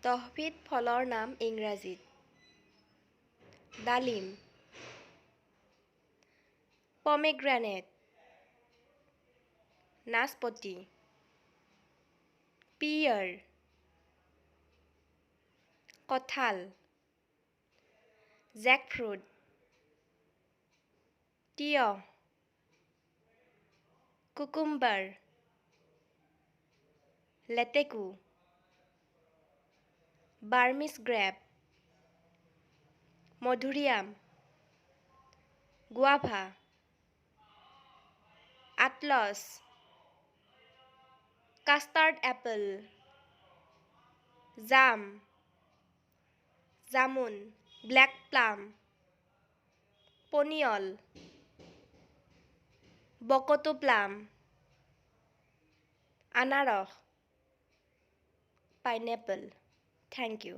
দহবিধ ফলৰ নাম ইংৰাজীত। ডালিম, পমেগ্ৰানেট, নাচপতি, পিয়াৰ, কঁঠাল, জেকফ্ৰুট, তিয়হ, কুকুম্বাৰ, লেটেকু, বাৰ্মিজ গ্ৰেপ, মধুৰিআম, গুৱাভা, আটলছ, কাষ্টাৰ্ড এপল, জাম, জামুন, ব্লেক প্লাম, পনিয়ল, বকটো প্লাম, আনাৰস, পাইনএপল। Thank you.